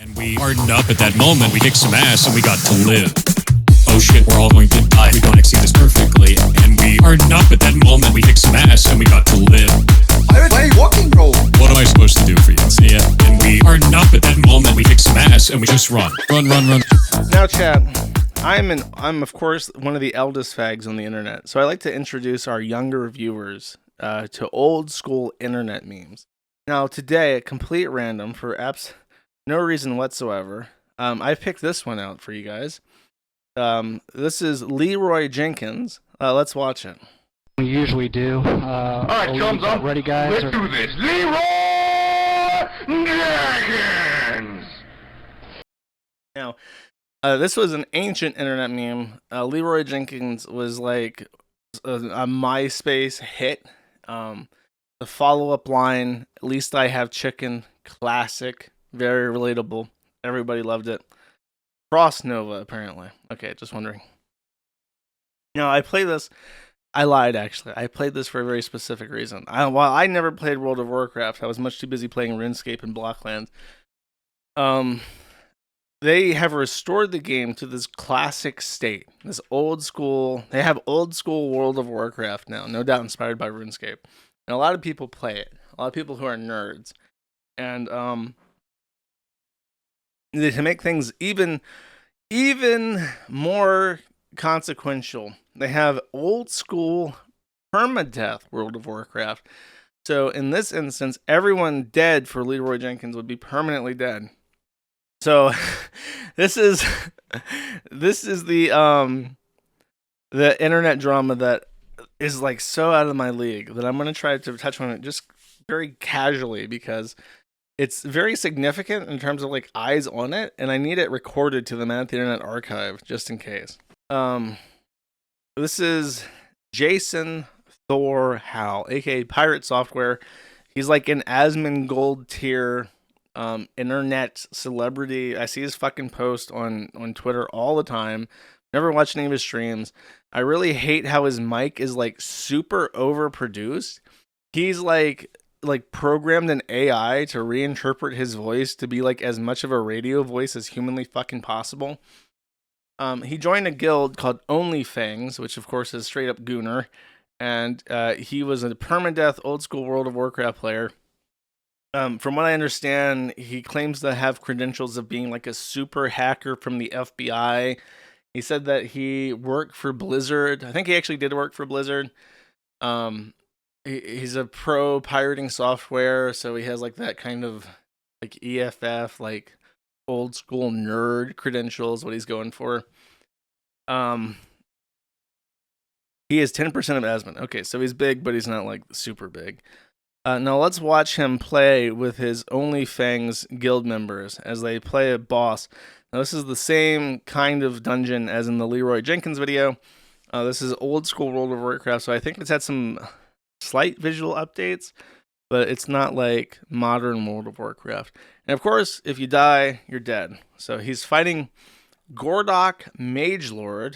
And we hardened up at that moment. We kicked some ass and we got to live. Oh shit, we're all going to die. We don't exceed this perfectly. And we hardened up at that moment. We kicked some ass and we got to live. Why are you walking, bro? What am I supposed to do for you? See ya. And we hardened up at that moment. We kicked some ass and we just run. Run, run, run. Now, chat, I'm of course one of the eldest fags on the internet, so I like to introduce our younger viewers to old school internet memes. Now, today, at complete random, for no reason whatsoever, I picked this one out for you guys. This is Leroy Jenkins. Let's watch it. We usually do. All right, thumbs up. Ready, guys? Let's do this. Leroy Jenkins. Now, this was an ancient internet meme. Leroy Jenkins was like a MySpace hit. The follow-up line, "At least I have chicken," classic, very relatable. Everybody loved it. Cross Nova, apparently. Okay, just wondering. Now, I play this. I lied, actually. I played this for a very specific reason. While I never played World of Warcraft, I was much too busy playing RuneScape and Blocklands. They have restored the game to this classic state. This old school. They have old school World of Warcraft now, no doubt inspired by RuneScape. And a lot of people play it. A lot of people who are nerds. And to make things even more consequential, they have old school permadeath World of Warcraft. So in this instance, everyone dead for Leroy Jenkins would be permanently dead. So this is the internet drama that is like so out of my league that I'm going to try to touch on it just very casually because it's very significant in terms of like eyes on it, and I need it recorded to the Man at the Internet archive just in case. This is Jason Thor Howe, aka Pirate Software. He's like an Asmongold tier internet celebrity. I see his fucking post on Twitter all the time. Never watched any of his streams. I really hate how his mic is like super overproduced. He's like programmed an AI to reinterpret his voice to be like as much of a radio voice as humanly fucking possible. He joined a guild called OnlyFangs, which of course is straight up gooner, and he was a permadeath old school World of Warcraft player. From what I understand, he claims to have credentials of being like a super hacker from the FBI. He said that he worked for Blizzard. I think he actually did work for Blizzard. He's a pro pirating software, so he has like that kind of like EFF, like old school nerd credentials, what he's going for. He is 10% of Asmon. Okay, so he's big, but he's not like super big. Now let's watch him play with his OnlyFangs guild members as they play a boss. Now this is the same kind of dungeon as in the Leroy Jenkins video. This is old school World of Warcraft, so I think it's had some slight visual updates, but it's not like modern World of Warcraft. And of course, if you die, you're dead. So he's fighting Gordok Magelord,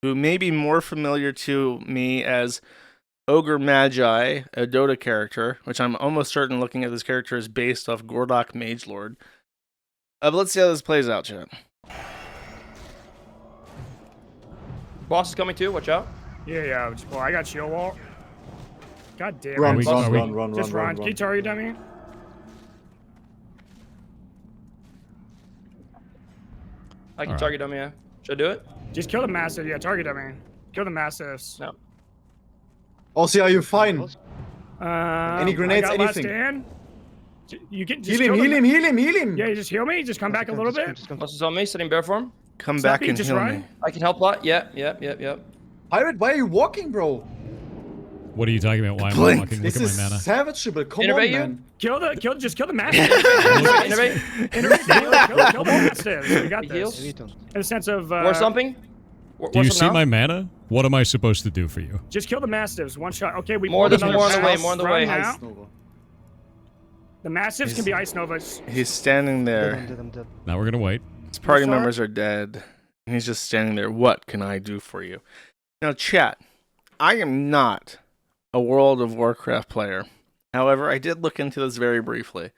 who may be more familiar to me as Ogre Magi, a Dota character, which I'm almost certain looking at this character is based off Gordok Magelord. But let's see how this plays out, chat. Boss is coming too, watch out. Yeah. Well, I got shield wall. God damn it. Run, we- run, are we- run, run, Just run, run. Can you target dummy? I can target him, yeah. Should I do it? Just kill the massive. Yeah, target dummy. Kill the massives. No. Also, are you fine? Any grenades, I got anything? Last stand. You can just Heal him, kill heal them. him, heal him, heal him! Yeah, you just heal me. Just come back a little bit. Boss is on me, sitting bear form. Come Snappy, back and just heal run. me. I can help a lot. Yep. Pirate, why are you walking, bro? What are you talking about? Why am I Blink. walking? Look This at my is mana. savageable, come Innervate on, you? man. Just kill the massive. Innovate. Kill the massives. We got Heals. this. In the sense of War something. Do you see my mana? What am I supposed to do for you? just kill the mastiffs. One shot. Okay, we More, pulled there's another more on the way, pass. more on the Run way. now. Ice Nova. The mastiffs can be ice novas. He's standing there. Now we're gonna wait. His party Sorry? members are dead. And he's just standing there. What can I do for you? Now, chat, I am not a World of Warcraft player. However, I did look into this very briefly.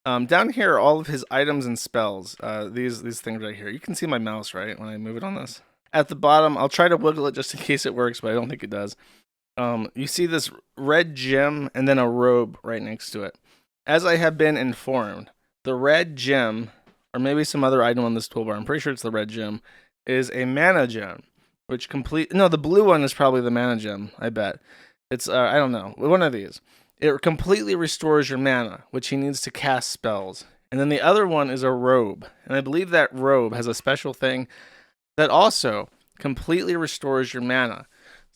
Down here are all of his items and spells. These things right here. You can see my mouse, right, when I move it on this. At the bottom, I'll try to wiggle it just in case it works, but I don't think it does. You see this red gem and then a robe right next to it. As I have been informed, the red gem, or maybe some other item on this toolbar, I'm pretty sure it's the red gem, is a mana gem, which the blue one is probably the mana gem, I bet. It's, I don't know, one of these. It completely restores your mana, which he needs to cast spells. And then the other one is a robe. And I believe that robe has a special thing that also completely restores your mana.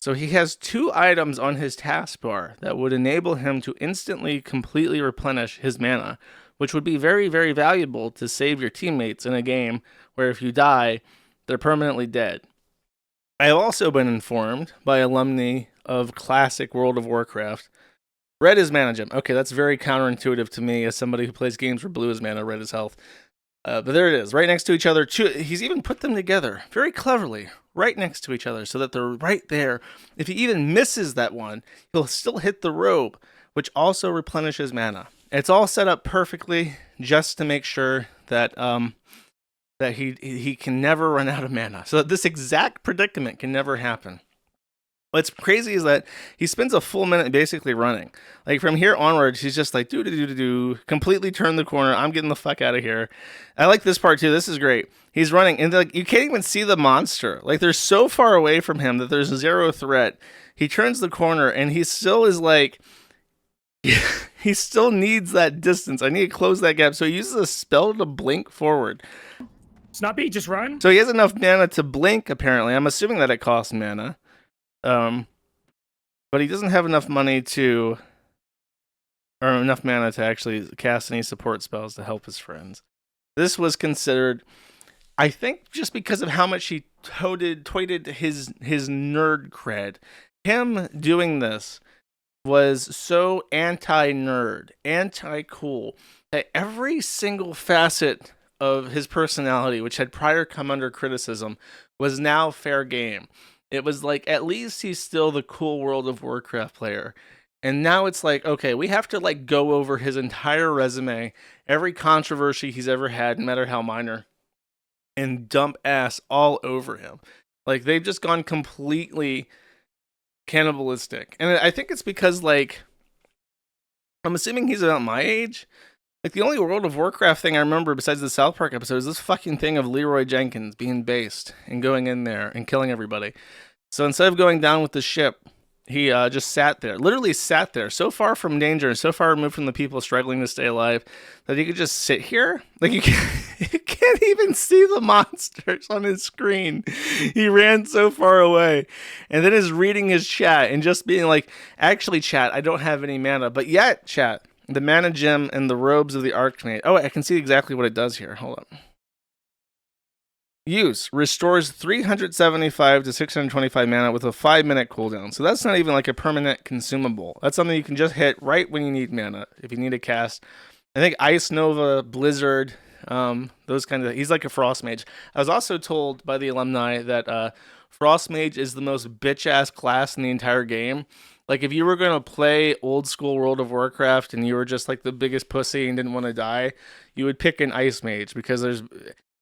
So he has 2 items on his taskbar that would enable him to instantly completely replenish his mana, which would be very, very valuable to save your teammates in a game where if you die, they're permanently dead. I have also been informed by alumni of classic World of Warcraft. Red is mana gem. Okay, that's very counterintuitive to me as somebody who plays games where blue is mana, red is health. But there it is, right next to each other. He's even put them together very cleverly, right next to each other, so that they're right there. If he even misses that one, he'll still hit the robe, which also replenishes mana. It's all set up perfectly just to make sure that that he can never run out of mana, so that this exact predicament can never happen. What's crazy is that he spends a full minute basically running. Like from here onwards, he's just like do completely turn the corner. I'm getting the fuck out of here. I like this part too. This is great. He's running and like you can't even see the monster. Like they're so far away from him that there's zero threat. He turns the corner and he still is like he still needs that distance. I need to close that gap. So he uses a spell to blink forward. Snuppy, just run. So he has enough mana to blink apparently. I'm assuming that it costs mana. But he doesn't have enough mana to actually cast any support spells to help his friends. This was considered, I think, just because of how much he toited his nerd cred. Him doing this was so anti-nerd, anti-cool, that every single facet of his personality, which had prior come under criticism, was now fair game. It was like, at least he's still the cool World of Warcraft player. And now it's like, okay, we have to like go over his entire resume, every controversy he's ever had, no matter how minor, and dump ass all over him. Like they've just gone completely cannibalistic. And I think it's because like, I'm assuming he's about my age. Like the only World of Warcraft thing I remember besides the South Park episode is this fucking thing of Leroy Jenkins being based and going in there and killing everybody. So instead of going down with the ship, he just sat there, literally sat there, so far from danger and so far removed from the people struggling to stay alive that he could just sit here. Like you can't even see the monsters on his screen. He ran so far away. And then is reading his chat and just being like, actually chat, I don't have any mana, but yet chat. The mana gem and the robes of the Archmage. Oh, I can see exactly what it does here. Hold up. Use. Restores 375 to 625 mana with a 5-minute cooldown. So that's not even like a permanent consumable. That's something you can just hit right when you need mana. If you need a cast. I think Ice Nova, Blizzard, those kinds of... He's like a Frost Mage. I was also told by the alumni that Frost Mage is the most bitch-ass class in the entire game. Like, if you were going to play old school World of Warcraft and you were just, like, the biggest pussy and didn't want to die, you would pick an Ice Mage, because there's...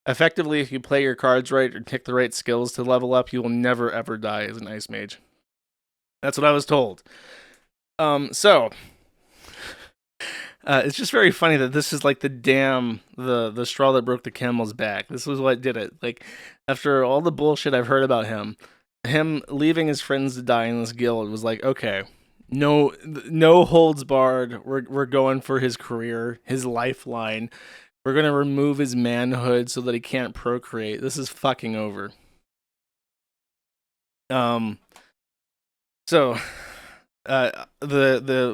Effectively, if you play your cards right or pick the right skills to level up, you will never, ever die as an Ice Mage. That's what I was told. It's just very funny that this is, like, the straw that broke the camel's back. This was what did it. Like, after all the bullshit I've heard about him leaving his friends to die in this guild was like, okay, no holds barred. We're going for his career, his lifeline. We're gonna remove his manhood so that he can't procreate. This is fucking over. The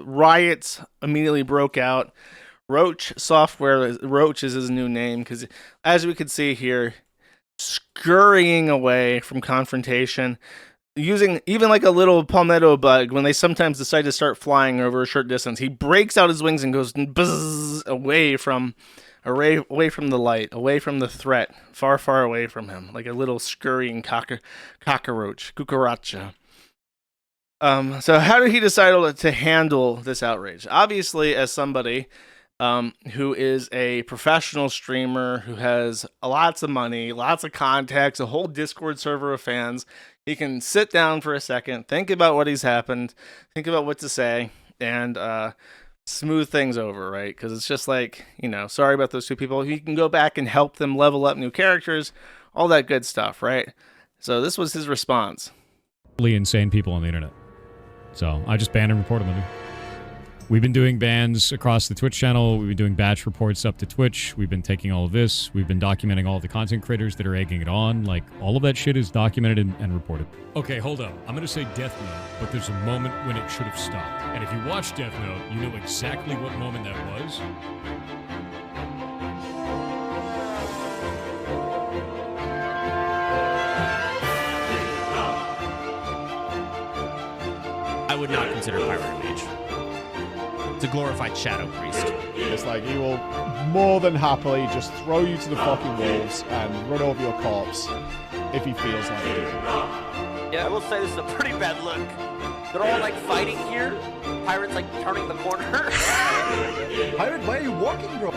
riots immediately broke out. Roach is his new name, because as we could see here, scurrying away from confrontation, using even like a little palmetto bug when they sometimes decide to start flying over a short distance. He breaks out his wings and goes buzz away from the light, away from the threat, far, far away from him, like a little scurrying cockroach, cucaracha. So how did he decide to handle this outrage? Obviously, as somebody who is a professional streamer who has lots of money, lots of contacts, a whole Discord server of fans. He can sit down for a second, think about what he's happened, think about what to say, and smooth things over, right? Because it's just like, sorry about those two people. You can go back and help them level up new characters, all that good stuff, right? So this was his response. Insane people on the internet. So I just banned and reported them. We've been doing bans across the Twitch channel. We've been doing batch reports up to Twitch. We've been taking all of this. We've been documenting all of the content creators that are egging it on. Like, all of that shit is documented and reported. Okay, hold up. I'm going to say Death Note, but there's a moment when it should have stopped. And if you watch Death Note, you know exactly what moment that was. I would not consider Pyro a mage. It's a glorified shadow priest. It's like he will more than happily just throw you to the fucking wolves and run over your corpse if he feels like it. Yeah, I will say this is a pretty bad look. They're all like fighting here. Pirate's like turning the corner. Pirate, why are you walking, bro?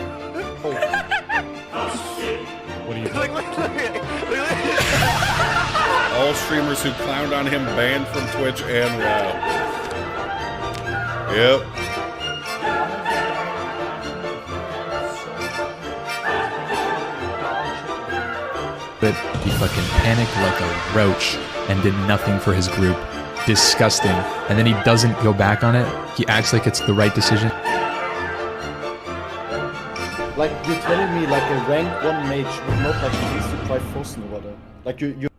What do you Look, All streamers who clowned on him banned from Twitch and WoW. Yep. But he fucking panicked like a roach and did nothing for his group. Disgusting. And then he doesn't go back on it. He acts like it's the right decision. Like, you're telling me like a rank 1 mage would not like at least try frozen or whatever. Like you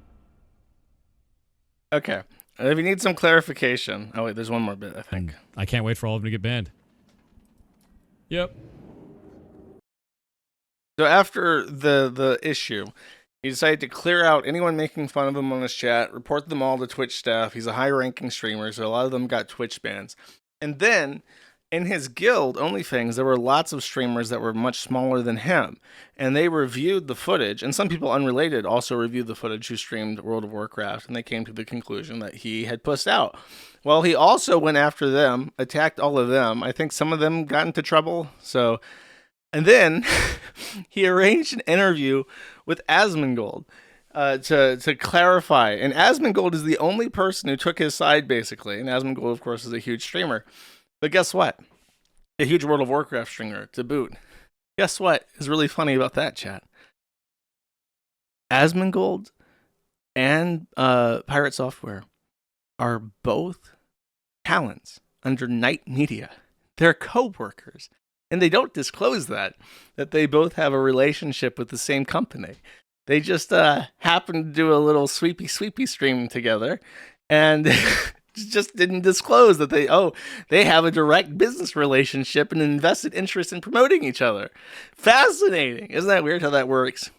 Okay. If you need some clarification. Oh wait, there's one more bit, I think. I can't wait for all of them to get banned. Yep. So after the issue, he decided to clear out anyone making fun of him on his chat, report them all to Twitch staff. He's a high-ranking streamer, so a lot of them got Twitch bans. And then, in his guild, OnlyFans, there were lots of streamers that were much smaller than him. And they reviewed the footage, and some people unrelated also reviewed the footage who streamed World of Warcraft, and they came to the conclusion that he had pussed out. Well, he also went after them, attacked all of them. I think some of them got into trouble, so... And then he arranged an interview with Asmongold to clarify. And Asmongold is the only person who took his side, basically. And Asmongold, of course, is a huge streamer. But guess what? A huge World of Warcraft streamer to boot. Guess what is really funny about that, chat? Asmongold and Pirate Software are both talents under Night Media. They're co-workers. And they don't disclose that they both have a relationship with the same company. They just happen to do a little sweepy stream together and just didn't disclose that they have a direct business relationship and an invested interest in promoting each other. Fascinating. Isn't that weird how that works?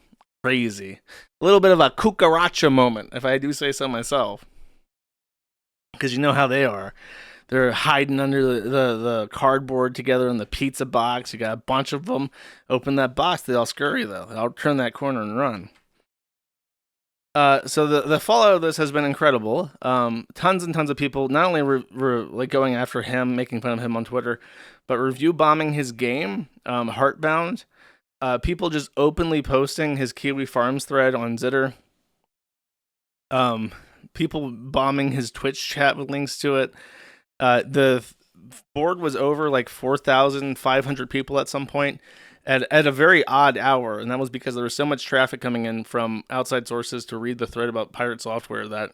Crazy. A little bit of a cucaracha moment, if I do say so myself. Because you know how they are. They're hiding under the cardboard together in the pizza box. You got a bunch of them. Open that box, they all scurry, though. They'll turn that corner and run. So the fallout of this has been incredible. Tons and tons of people not only like going after him, making fun of him on Twitter, but review bombing his game, Heartbound. People just openly posting his Kiwi Farms thread on Zitter. People bombing his Twitch chat with links to it. The board was over like 4,500 people at some point at a very odd hour, and that was because there was so much traffic coming in from outside sources to read the thread about Pirate Software that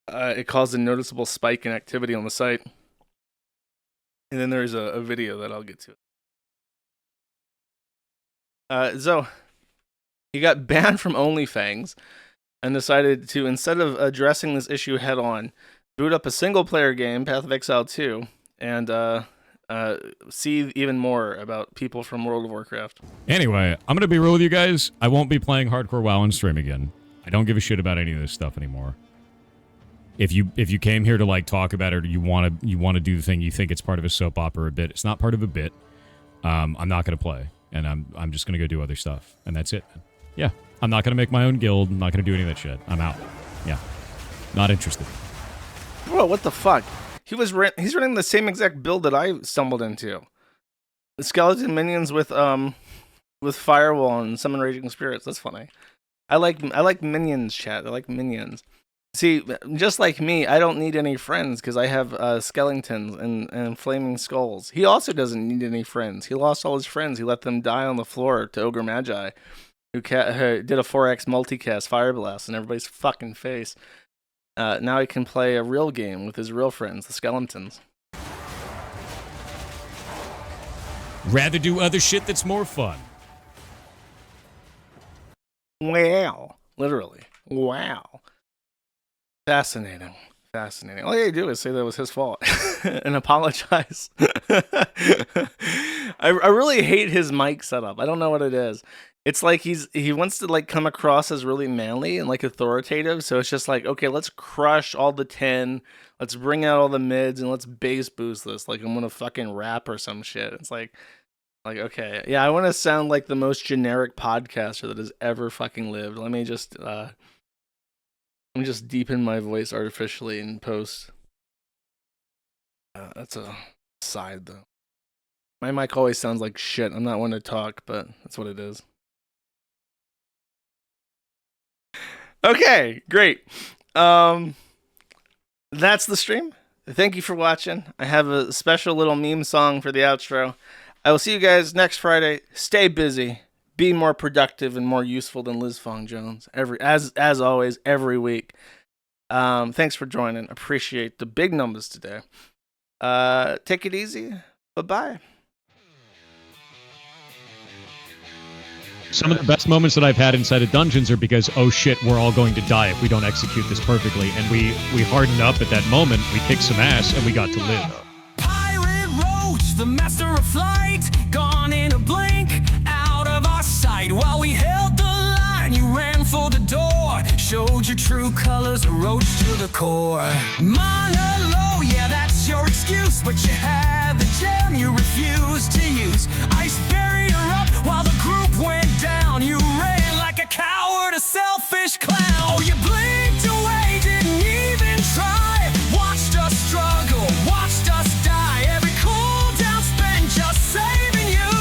it caused a noticeable spike in activity on the site. And then there's a video that I'll get to. So he got banned from OnlyFans and decided to, instead of addressing this issue head on, boot up a single-player game, Path of Exile 2, and see even more about people from World of Warcraft. Anyway, I'm going to be real with you guys. I won't be playing hardcore WoW on stream again. I don't give a shit about any of this stuff anymore. If you came here to like talk about it or you want to do the thing, you think it's part of a soap opera or a bit, it's not part of a bit. I'm not going to play, and I'm just going to go do other stuff, and that's it. Yeah, I'm not going to make my own guild. I'm not going to do any of that shit. I'm out. Yeah, not interested. Bro, what the fuck? He's running the same exact build that I stumbled into. skeleton minions with firewall and summon raging spirits. That's funny. I like minions, chat. I like minions. See, just like me, I don't need any friends because I have skeletons and flaming skulls. He also doesn't need any friends. He lost all his friends. He let them die on the floor to Ogre Magi, who did a 4x multicast Fire Blast in everybody's fucking face. Now he can play a real game with his real friends, the skeletons. Rather do other shit that's more fun. Wow. Literally. Wow. Fascinating. All you gotta do is say that was his fault and apologize. I really hate his mic setup. I don't know what it is. It's like he wants to like come across as really manly and like authoritative. So it's just like, okay, let's crush all the 10. Let's bring out all the mids and let's bass boost this. Like I'm gonna fucking rap or some shit. It's like, okay, yeah, I want to sound like the most generic podcaster that has ever fucking lived. Let me just deepen my voice artificially in post. That's a side though. My mic always sounds like shit. I'm not one to talk, but that's what it is. Okay, great. That's the stream. Thank you for watching. I have a special little meme song for the outro. I will see you guys next Friday. Stay busy. Be more productive and more useful than Liz Fong Jones. As always, every week. Thanks for joining. Appreciate the big numbers today. Take it easy. Bye-bye. Some of the best moments that I've had inside of dungeons are because, oh shit, we're all going to die if we don't execute this perfectly. And we hardened up at that moment, we kicked some ass, and we got to live. Pirate Roach, the master of flight, gone in a blink, out of our sight. While we held the line, you ran for the door, showed your true colors, a roach to the core. Mono, yeah, that's your excuse, but you had the gem you refused to use. Ice buried her up while the group went down. You ran like a coward, a selfish clown. Oh, you blinked away, didn't even try. Watched us struggle, watched us die. Every cooldown spent just saving you.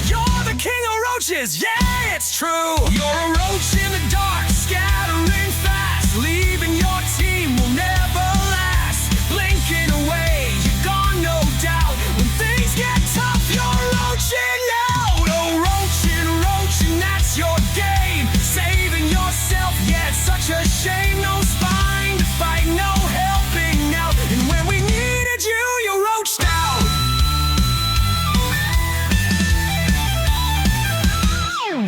You're the king of roaches, yeah, it's true. You're a roach in the dark, scattering fast, leaving your team will never last. Blinking away, you're gone, no doubt. When things get tough, you're roaching out. Oh, roaching, that's your game. Saving yourself, yeah, it's such a shame. No spine to fight, no helping out. And when we needed you, you roached out.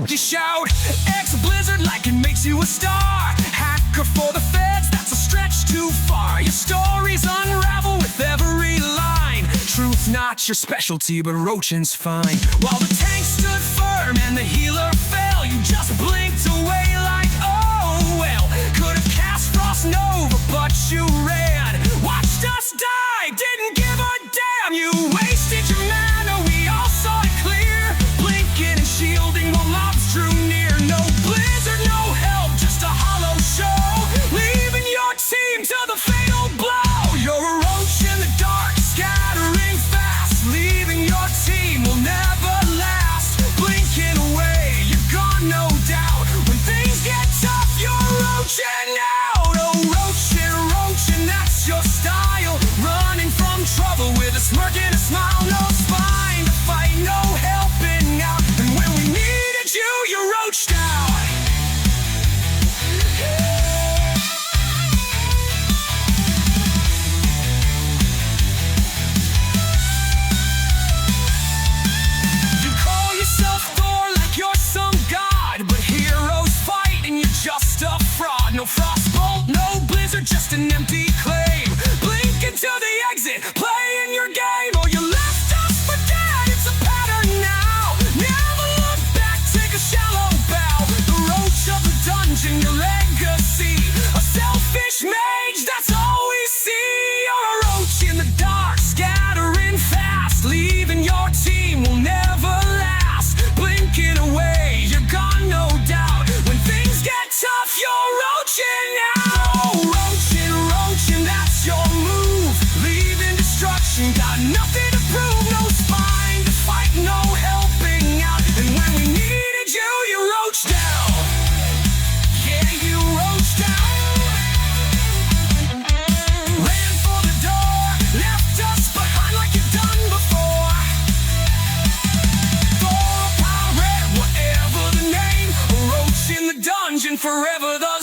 You shout, ex-Blizzard like it makes you a star. Hacker for the feds, that's a stretch too far. Your stories unravel with every line. Truth's not your specialty, but roaching's fine. While the tank stood firm and the healer fell, you just blinked away like, oh well. Could have cast Frost Nova, but you ran. Watched us die, didn't give a damn. You wasted your mana, we all saw it clear. Blinking and shielding while mobs drew near. No Blizzard, no help, just a hollow show. Leaving your team to the fatal blow. You're a roach in the dark, scattering fast. Leaving your team will never last. Blinking away, you're gone, no doubt. When things get tough, you're roaching out. Oh, roaching, that's your style. Running from trouble with a smirk and a smile. No spine to fight, no helping out. And when we needed you, you roached out. You call yourself Thor like you're some god, but heroes fight and you're just a fraud. No Frostbolt, no Blizzard, just an empty claim. Blink into the exit, playing your game. Oh, you left us for dead, it's a pattern now. Never look back, take a shallow bow. The roach of the dungeon, your legacy. A selfish mage, that's all we see. You're a roach in the dark, scattering fast. Leaving your team will never last. Blinking away, you're gone, no doubt. When things get tough, you're roaching out. Oh, roaching, that's your move. Leaving destruction, got nothing to prove. No spine to fight, no forever the